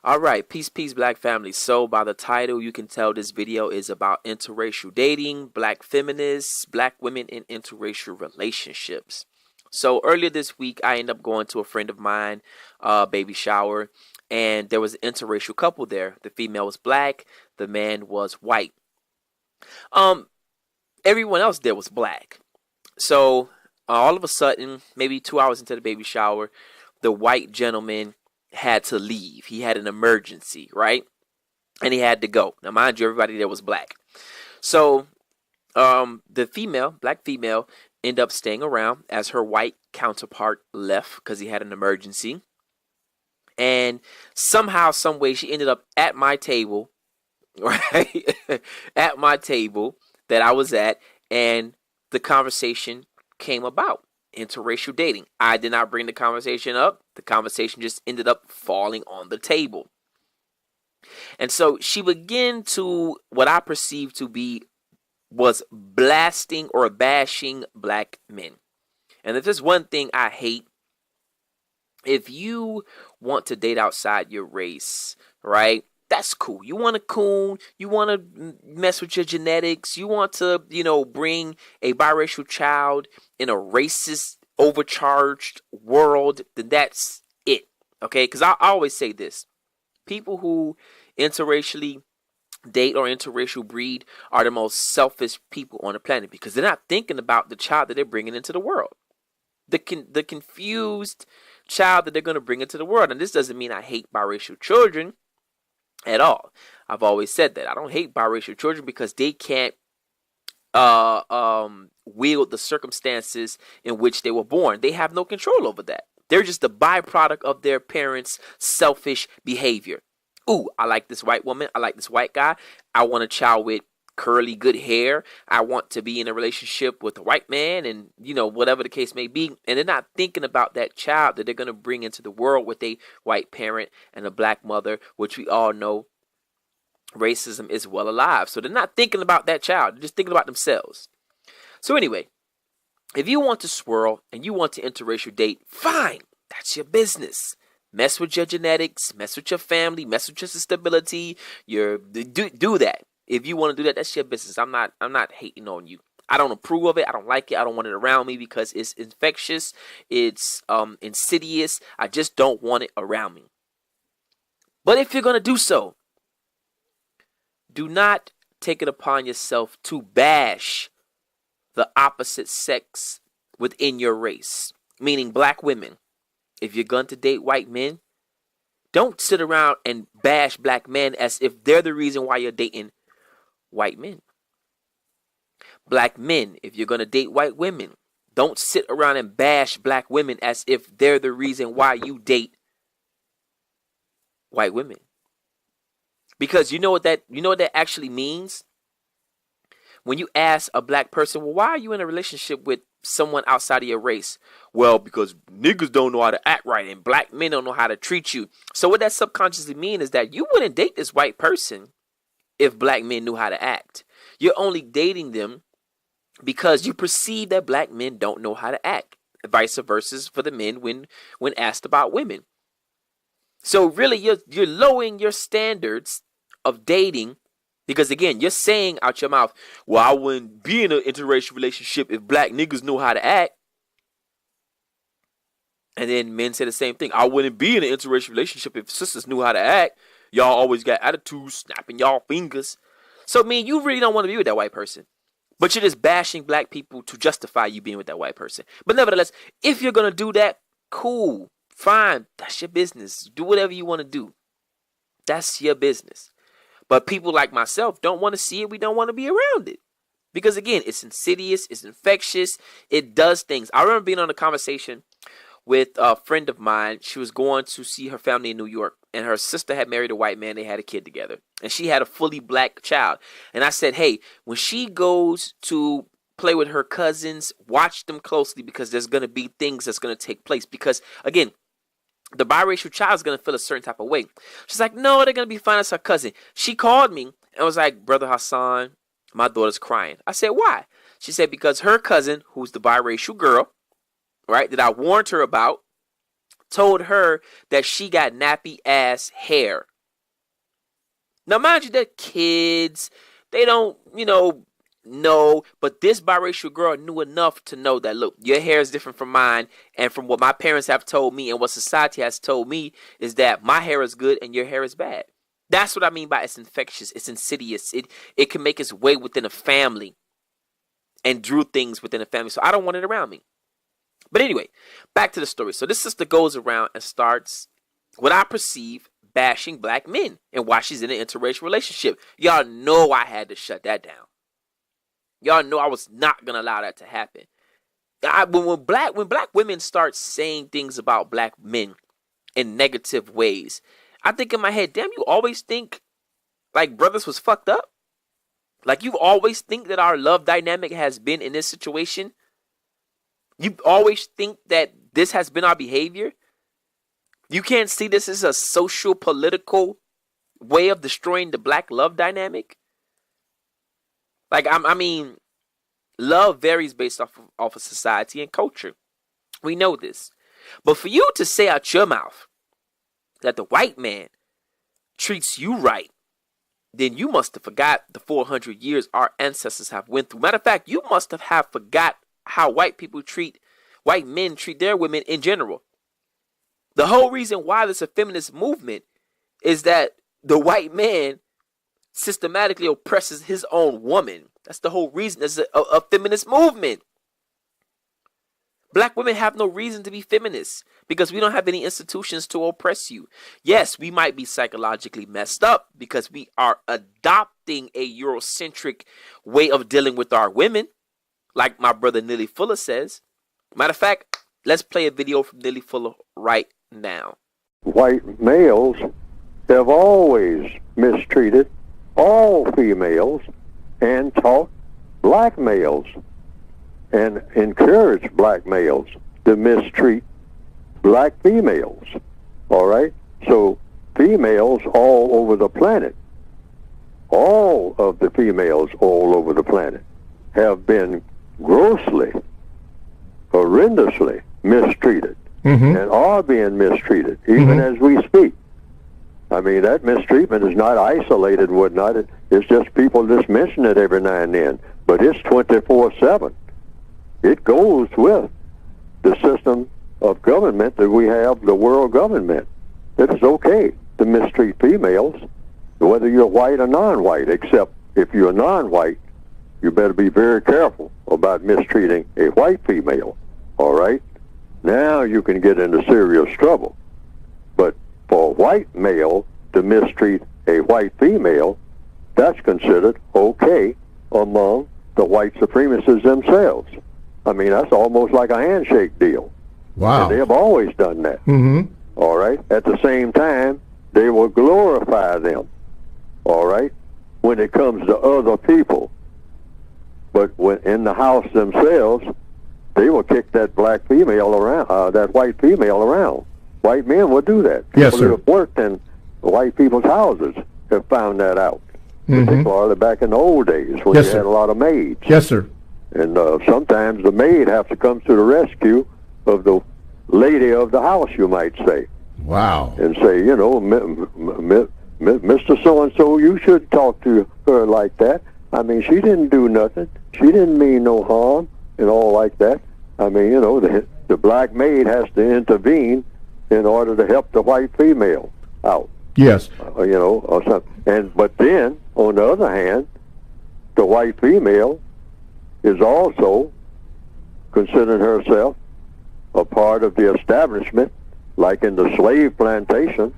All right, peace, black family. So, by the title, you can tell this video is about interracial dating, black feminists, black women in interracial relationships. So, earlier this week, I ended up going to a friend of mine, baby shower, and there was an interracial couple there. The female was black, the man was white. Um, Everyone else there was black. So, all of a sudden, maybe 2 hours into the baby shower, the white gentleman had to leave. He had an emergency, right? And he had to go. Now, mind you, everybody there was black. So, the black female, ended up staying around as her white counterpart left because he had an emergency. And somehow, some way, she ended up at my table, right? At my table that I was at, and the conversation came about. Interracial dating. I did not bring the conversation up. The conversation just ended up falling on the table. And so she began to, what I perceived to be, was blasting or bashing black men. And if there's one thing I hate, if you want to date outside your race, right? That's cool. You want to coon, you want to mess with your genetics, you want to, bring a biracial child in a racist, overcharged world, then that's it. Okay? Because I always say this. People who interracially date or interracial breed are the most selfish people on the planet because they're not thinking about the child that they're bringing into the world. The confused child that they're going to bring into the world. And this doesn't mean I hate biracial children at all. I've always said that. I don't hate biracial children because they can't wield the circumstances in which they were born. They have no control over that. They're just the byproduct of their parents' selfish behavior. Ooh, I like this white woman. I like this white guy. I want a child with curly, good hair. I want to be in a relationship with a white man and, whatever the case may be. And they're not thinking about that child that they're going to bring into the world with a white parent and a black mother, which we all know racism is well alive. So they're not thinking about that child. They're just thinking about themselves. So anyway, if you want to swirl and you want to interracial date, fine. That's your business. Mess with your genetics, mess with your family, mess with your stability. Do that. If you want to do that, that's your business. I'm not hating on you. I don't approve of it. I don't like it. I don't want it around me because it's infectious. It's insidious. I just don't want it around me. But if you're going to do so, do not take it upon yourself to bash the opposite sex within your race, meaning black women. If you're going to date white men, don't sit around and bash black men as if they're the reason why you're dating white men. Black men, if you're going to date white women, don't sit around and bash black women as if they're the reason why you date white women. Because you know what that actually means? When you ask a black person, well, why are you in a relationship with someone outside of your race? Well, because niggas don't know how to act right and black men don't know how to treat you. So what that subconsciously means is that you wouldn't date this white person if black men knew how to act. You're only dating them because you perceive that black men don't know how to act. Vice versa for the men when asked about women. So really, you're lowering your standards of dating because, again, you're saying out your mouth, well, I wouldn't be in an interracial relationship if black niggas knew how to act. And then men say the same thing. I wouldn't be in an interracial relationship if sisters knew how to act. Y'all always got attitudes, snapping y'all fingers. So, you really don't want to be with that white person. But you're just bashing black people to justify you being with that white person. But nevertheless, if you're going to do that, cool, fine. That's your business. Do whatever you want to do. That's your business. But people like myself don't want to see it. We don't want to be around it. Because, again, it's insidious. It's infectious. It does things. I remember being on a conversation with a friend of mine. She was going to see her family in New York. And her sister had married a white man. They had a kid together. And she had a fully black child. And I said, hey, when she goes to play with her cousins, watch them closely because there's going to be things that's going to take place. Because, again, the biracial child is going to feel a certain type of way. She's like, no, they're going to be fine as her cousin. She called me and was like, Brother Hassan, my daughter's crying. I said, why? She said, because her cousin, who's the biracial girl, right, that I warned her about, told her that she got nappy ass hair Now, mind you, they're kids. They don't, know. But this biracial girl knew enough to know that, look, your hair is different from mine. And from what my parents have told me and what society has told me is that my hair is good and your hair is bad. That's what I mean by it's infectious. It's insidious. It can make its way within a family and drew things within a family. So I don't want it around me. But anyway, back to the story. So this sister goes around and starts what I perceive bashing black men and why she's in an interracial relationship. Y'all know I had to shut that down. Y'all know I was not going to allow that to happen. When black women start saying things about black men in negative ways, I think in my head, damn, you always think like brothers was fucked up? Like you always think that our love dynamic has been in this situation? You always think that this has been our behavior? You can't see this as a social, political way of destroying the black love dynamic? Like, I mean, love varies based off of society and culture. We know this. But for you to say out your mouth that the white man treats you right, then you must have forgot the 400 years our ancestors have went through. Matter of fact, you must have forgot how white men treat their women in general. The whole reason why there's a feminist movement is that the white man systematically oppresses his own woman. That's the whole reason there's a feminist movement. Black women have no reason to be feminists because we don't have any institutions to oppress you. Yes, we might be psychologically messed up because we are adopting a Eurocentric way of dealing with our women, like my brother Neely Fuller says. Matter of fact, let's play a video from Neely Fuller right now. White males have always mistreated all females and taught black males and encouraged black males to mistreat black females. All right? So females all over the planet, all of the females all over the planet have been grossly, horrendously mistreated and are being mistreated even as we speak. I mean, that mistreatment is not isolated, whatnot. It's just people just mention it every now and then. But it's 24/7. It goes with the system of government that we have, the world government. It is okay to mistreat females, whether you're white or non-white, except if you're non-white, you better be very careful about mistreating a white female, all right? Now you can get into serious trouble. But for a white male to mistreat a white female, that's considered okay among the white supremacists themselves. I mean, that's almost like a handshake deal. Wow. And they have always done that. All right? At the same time, they will glorify them, all right, when it comes to other people. But when in the house themselves, they will kick that black female around, that white female around. White men will do that. People Yes, sir. who have worked in white people's houses have found that out. Particularly back in the old days when Yes, you sir. had a lot of maids. Yes, sir. And sometimes the maid has to come to the rescue of the lady of the house, you might say, Wow. and say, you know, Mr. So-and-so, you shouldn't talk to her like that. I mean, she didn't do nothing. She didn't mean no harm and all like that. I mean, you know, the black maid has to intervene in order to help the white female out. Yes. You know, or something. But then, on the other hand, the white female is also considering herself a part of the establishment, like in the slave plantation.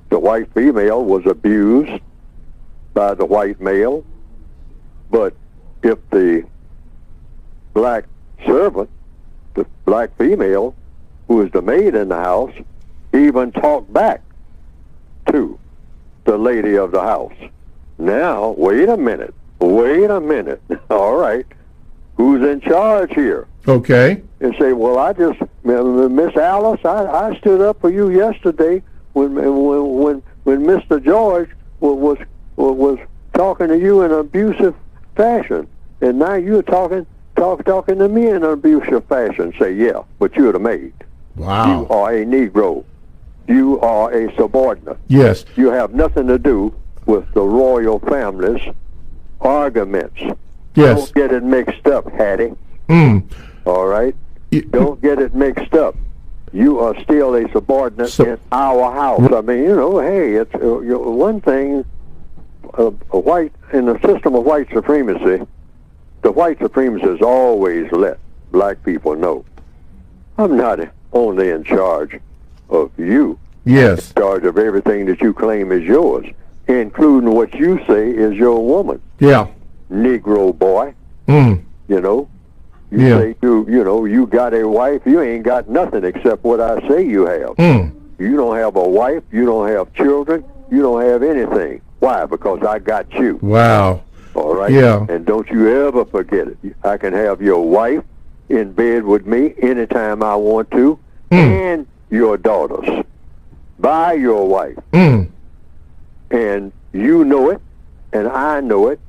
The white female was abused by the white male, but if the black servant, the black female, who is the maid in the house, even talked back to the lady of the house. Now, wait a minute, all right, who's in charge here? Okay. And say, well, I just, Miss Alice, I stood up for you yesterday when Mr. George was talking to you in an abusive fashion, and now you're talking to me in an abusive fashion. Say, yeah, but you're the maid. Wow. You are a Negro. You are a subordinate. Yes. You have nothing to do with the royal families arguments. Yes. Don't get it mixed up, Hattie. Mm. All right? Don't get it mixed up. You are still a subordinate in our house. I mean, hey, it's one thing. In the system of white supremacy, the white supremacists always let black people know, I'm not only in charge of you. Yes. In charge of everything that you claim is yours, including what you say is your woman. Yeah. Negro boy. Mm. You say you got a wife, you ain't got nothing except what I say you have. Mm. You don't have a wife, you don't have children, you don't have anything. Why? Because I got you. Wow. All right? Yeah. And don't you ever forget it. I can have your wife in bed with me anytime I want to, and your daughters by your wife. Mm. And you know it, and I know it,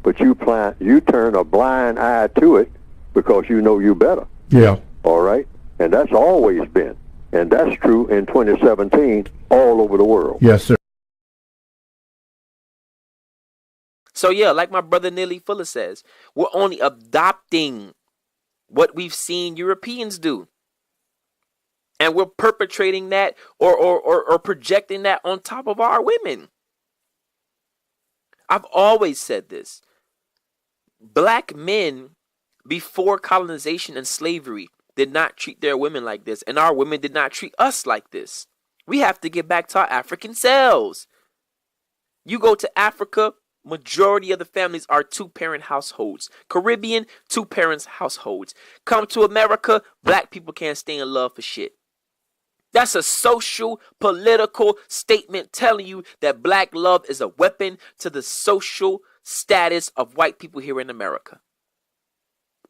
but you turn a blind eye to it because you know you better. Yeah. All right? And that's always been. And that's true in 2017 all over the world. Yes, sir. So yeah, like my brother Neely Fuller says, we're only adopting what we've seen Europeans do. And we're perpetrating that or projecting that on top of our women. I've always said this. Black men before colonization and slavery did not treat their women like this, and our women did not treat us like this. We have to get back to our African selves. You go to Africa, majority of the families are two-parent households. Caribbean, two-parent households. Come to America, black people can't stay in love for shit. That's a social, political statement telling you that black love is a weapon to the social status of white people here in America.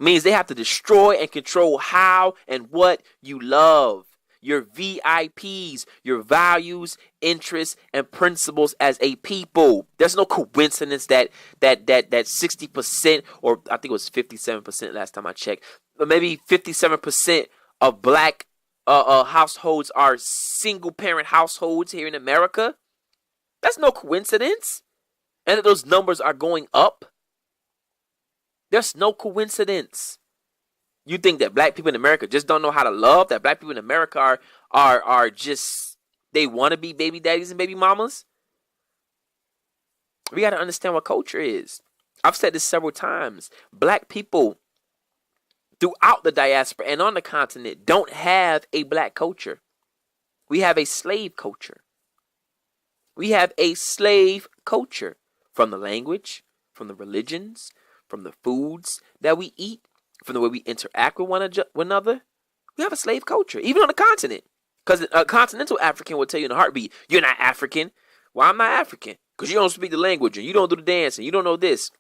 Means they have to destroy and control how and what you love. Your VIPs, your values, interests, and principles as a people. There's no coincidence that 60%, or I think it was 57% last time I checked, but maybe 57% of black households are single parent households here in America. That's no coincidence. And that those numbers are going up. There's no coincidence. You think that black people in America just don't know how to love? That black people in America are just, they want to be baby daddies and baby mamas? We got to understand what culture is. I've said this several times. Black people throughout the diaspora and on the continent don't have a black culture. We have a slave culture. We have a slave culture from the language, from the religions, from the foods that we eat, from the way we interact with one another. We have a slave culture, even on the continent. Because a continental African will tell you in a heartbeat, you're not African. Well, I'm not African. Because you don't speak the language and you don't do the dance and you don't know this.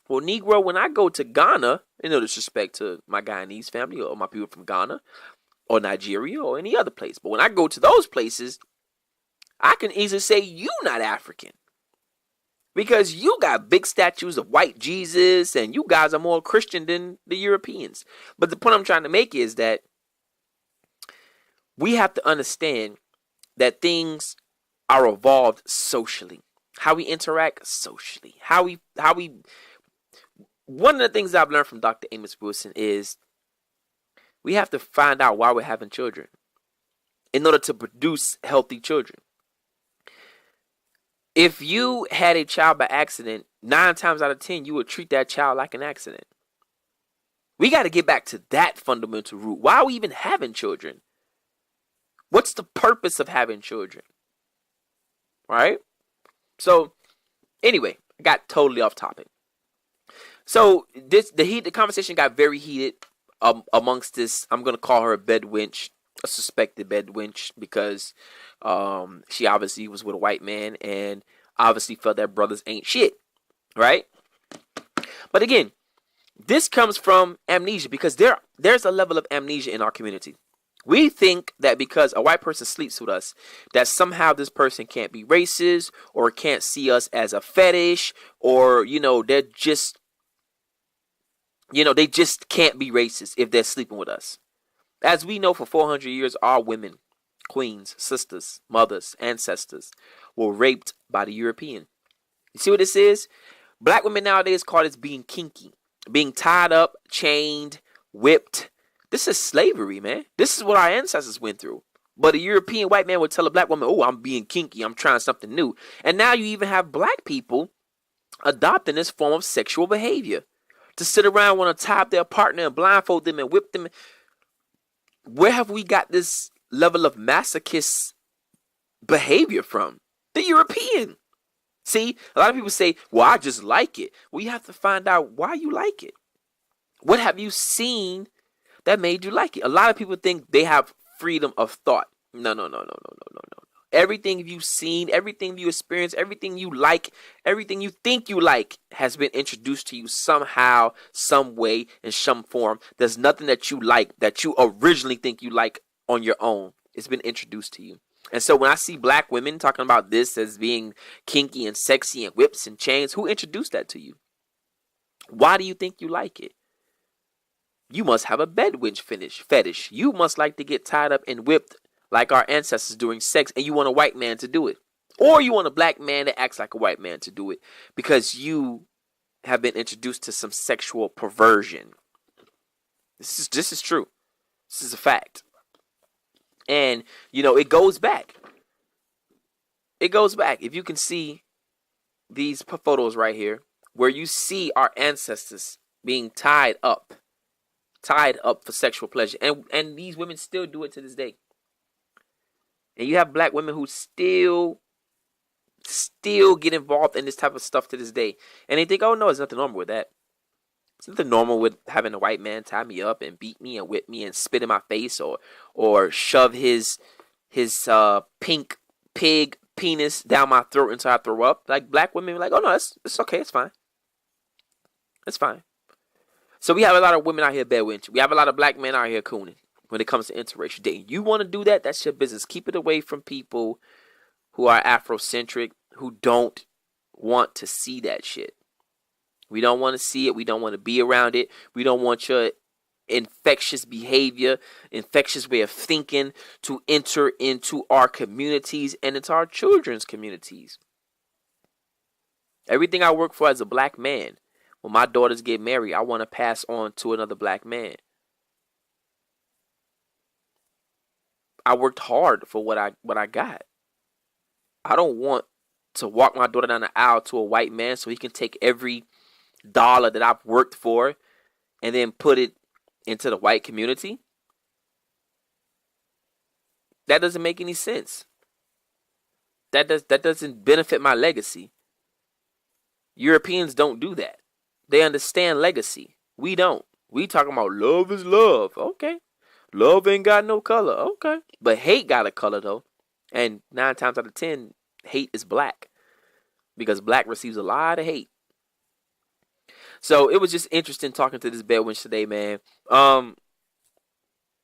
Well, Negro, when I go to Ghana, no disrespect to my Guyanese family or my people from Ghana or Nigeria or any other place. But when I go to those places, I can easily say you not African. Because you got big statues of white Jesus and you guys are more Christian than the Europeans. But the point I'm trying to make is that we have to understand that things are evolved socially. How we interact socially. One of the things I've learned from Dr. Amos Wilson is we have to find out why we're having children in order to produce healthy children. If you had a child by accident, 9 times out of 10, you would treat that child like an accident. We got to get back to that fundamental root. Why are we even having children? What's the purpose of having children? Right? So, anyway, I got totally off topic. So, the conversation got very heated amongst this. I'm going to call her a bed wench, a suspected bed wench, because she obviously was with a white man and obviously felt that brothers ain't shit, right? But again, this comes from amnesia, because there's a level of amnesia in our community. We think that because a white person sleeps with us, that somehow this person can't be racist or can't see us as a fetish, or they just can't be racist if they're sleeping with us. As we know, for 400 years, our women, queens, sisters, mothers, ancestors, were raped by the European. You see what this is? Black women nowadays call this being kinky, being tied up, chained, whipped. This is slavery, man. This is what our ancestors went through. But a European white man would tell a black woman, oh, I'm being kinky, I'm trying something new. And now you even have black people adopting this form of sexual behavior. To sit around, want to tie up their partner and blindfold them and whip them. Where have we got this level of masochist behavior from? The European. See, a lot of people say, well, I just like it. Well, you have to find out why you like it. What have you seen that made you like it? A lot of people think they have freedom of thought. No. Everything you've seen, everything you experience, everything you like, everything you think you like has been introduced to you somehow, some way, in some form. There's nothing that you like that you originally think you like on your own. It's been introduced to you. And so when I see black women talking about this as being kinky and sexy and whips and chains, who introduced that to you? Why do you think you like it? You must have a bedwitch fetish. You must like to get tied up and whipped like our ancestors during sex, and you want a white man to do it. Or you want a black man that acts like a white man to do it because you have been introduced to some sexual perversion. This is true. This is a fact. And, it goes back. It goes back. If you can see these photos right here, where you see our ancestors being tied up for sexual pleasure. And these women still do it to this day. And you have black women who still get involved in this type of stuff to this day. And they think, oh, no, there's nothing normal with that. It's nothing normal with having a white man tie me up and beat me and whip me and spit in my face or shove his pink pig penis down my throat until I throw up. Like, black women are like, oh, no, it's okay. It's fine. It's fine. So we have a lot of women out here bedwetting. We have a lot of black men out here cooning when it comes to interracial dating. You want to do that? That's your business. Keep it away from people who are Afrocentric, who don't want to see that shit. We don't want to see it. We don't want to be around it. We don't want your infectious behavior, infectious way of thinking to enter into our communities and into our children's communities. Everything I work for as a black man, when my daughters get married, I want to pass on to another black man. I worked hard for what I got. I don't want to walk my daughter down the aisle to a white man so he can take every dollar that I've worked for and then put it into the white community. That doesn't make any sense. That doesn't benefit my legacy. Europeans don't do that. They understand legacy. We don't. We talking about love is love. Okay. Love ain't got no color. Okay. But hate got a color, though. And 9 times out of 10, hate is black. Because black receives a lot of hate. So it was just interesting talking to this bedwench today, man.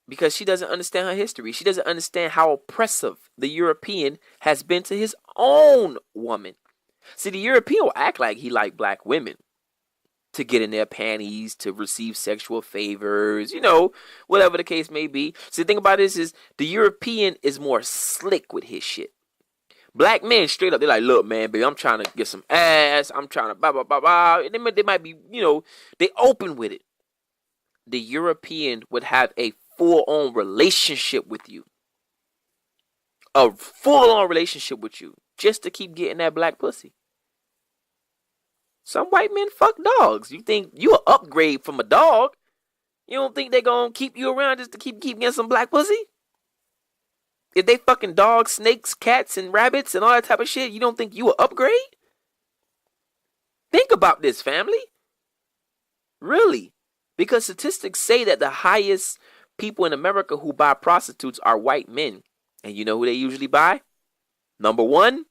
Because she doesn't understand her history. She doesn't understand how oppressive the European has been to his own woman. See, the European will act like he liked black women. To get in their panties, to receive sexual favors, whatever the case may be. So the thing about this is the European is more slick with his shit. Black men straight up, they're like, look, man, baby, I'm trying to get some ass. I'm trying to blah, blah, blah, blah. And they might be, they open with it. The European would have a full-on relationship with you. A full-on relationship with you. Just to keep getting that black pussy. Some white men fuck dogs. You think you an upgrade from a dog? You don't think they gonna keep you around just to keep getting some black pussy? If they fucking dogs, snakes, cats, and rabbits and all that type of shit, you don't think you an upgrade? Think about this, family. Really. Because statistics say that the highest people in America who buy prostitutes are white men. And you know who they usually buy? Number 1,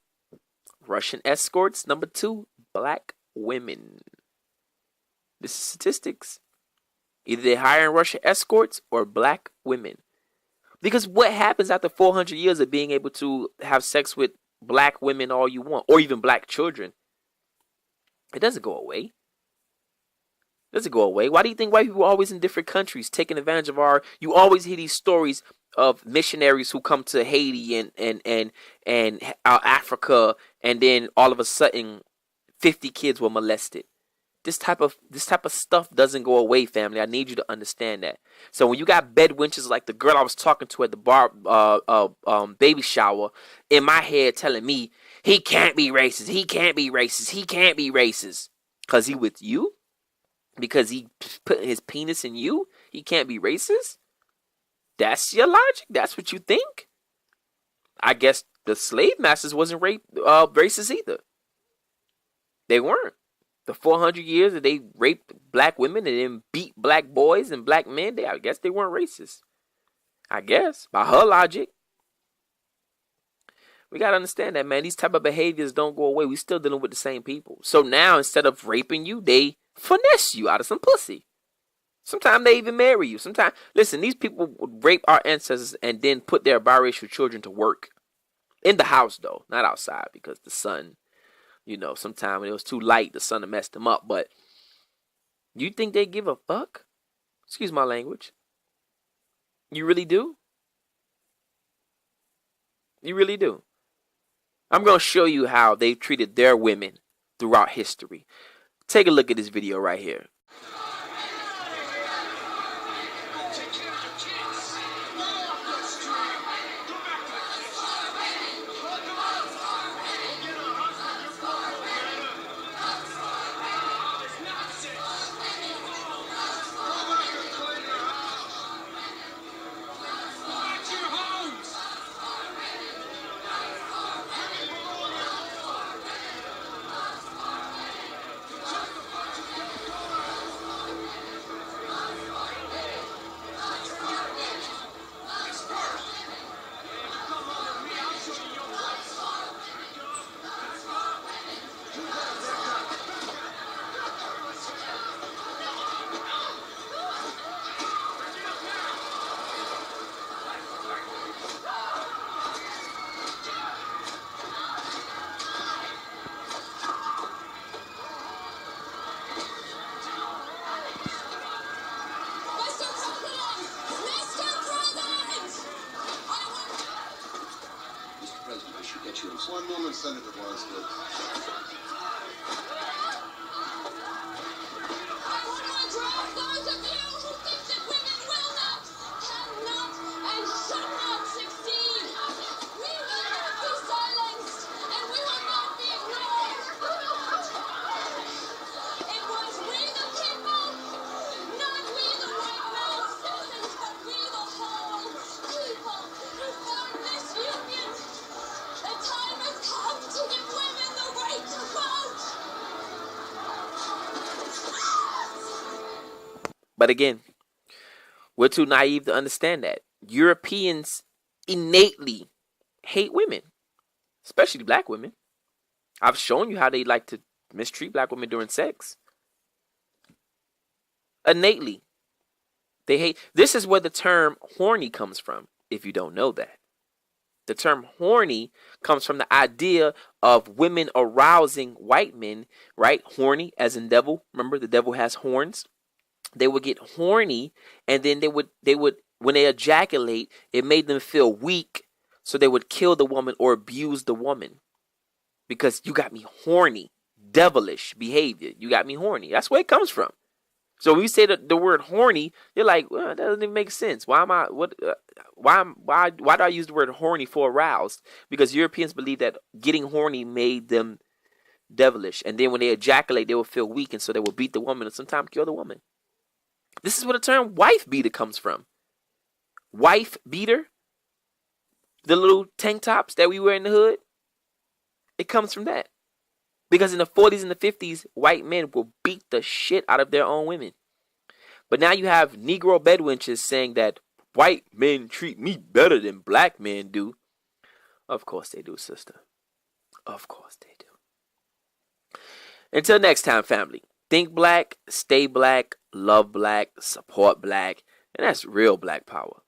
Russian escorts. Number 2, black women. This is statistics. Either they're hiring Russian escorts or black women. Because what happens after 400 years of being able to have sex with black women all you want, or even black children? It doesn't go away. It doesn't go away. Why do you think white people are always in different countries taking advantage of you always hear these stories of missionaries who come to Haiti and Africa, and then all of a sudden 50 kids were molested. This type of stuff doesn't go away, family. I need you to understand that. So when you got bed wenches like the girl I was talking to at the baby shower, in my head telling me he can't be racist, he can't be racist, he can't be racist, cause he with you, because he put his penis in you, he can't be racist. That's your logic. That's what you think. I guess the slave masters wasn't racist either. They weren't. The 400 years that they raped black women and then beat black boys and black men, I guess they weren't racist. I guess, by her logic. We got to understand that, man. These type of behaviors don't go away. We still dealing with the same people. So now, instead of raping you, they finesse you out of some pussy. Sometimes they even marry you. Sometimes, listen, these people would rape our ancestors and then put their biracial children to work. In the house, though. Not outside, because the sun... sometime when it was too light, the sun messed them up. But you think they give a fuck? Excuse my language. You really do? You really do. I'm going to show you how they've treated their women throughout history. Take a look at this video right here. One moment, Senator Boswell. I want to address those of you who think that women will not, cannot, and should not succeed. We will not be silenced, and we will not be ignored. It was we the people, not we the white male citizens, but we the whole people who formed this union. The time has come to give women the right to vote. But again, we're too naive to understand that. Europeans innately hate women, especially black women. I've shown you how they like to mistreat black women during sex. Innately. They hate. This is where the term horny comes from, if you don't know that. The term horny comes from the idea of women arousing white men, right? Horny as in devil. Remember, the devil has horns. They would get horny, and then they would when they ejaculate, it made them feel weak, so they would kill the woman or abuse the woman. Because you got me horny, devilish behavior. You got me horny. That's where it comes from. So when you say the word horny, you're like, well, that doesn't even make sense. Why do I use the word horny for aroused? Because Europeans believe that getting horny made them devilish. And then when they ejaculate, they will feel weak, and so they will beat the woman and sometimes kill the woman. This is where the term wife beater comes from. Wife beater, the little tank tops that we wear in the hood, it comes from that. Because in the 40s and the 50s, white men will beat the shit out of their own women. But now you have Negro bedwenches saying that white men treat me better than black men do. Of course they do, sister. Of course they do. Until next time, family. Think black, stay black, love black, support black. And that's real black power.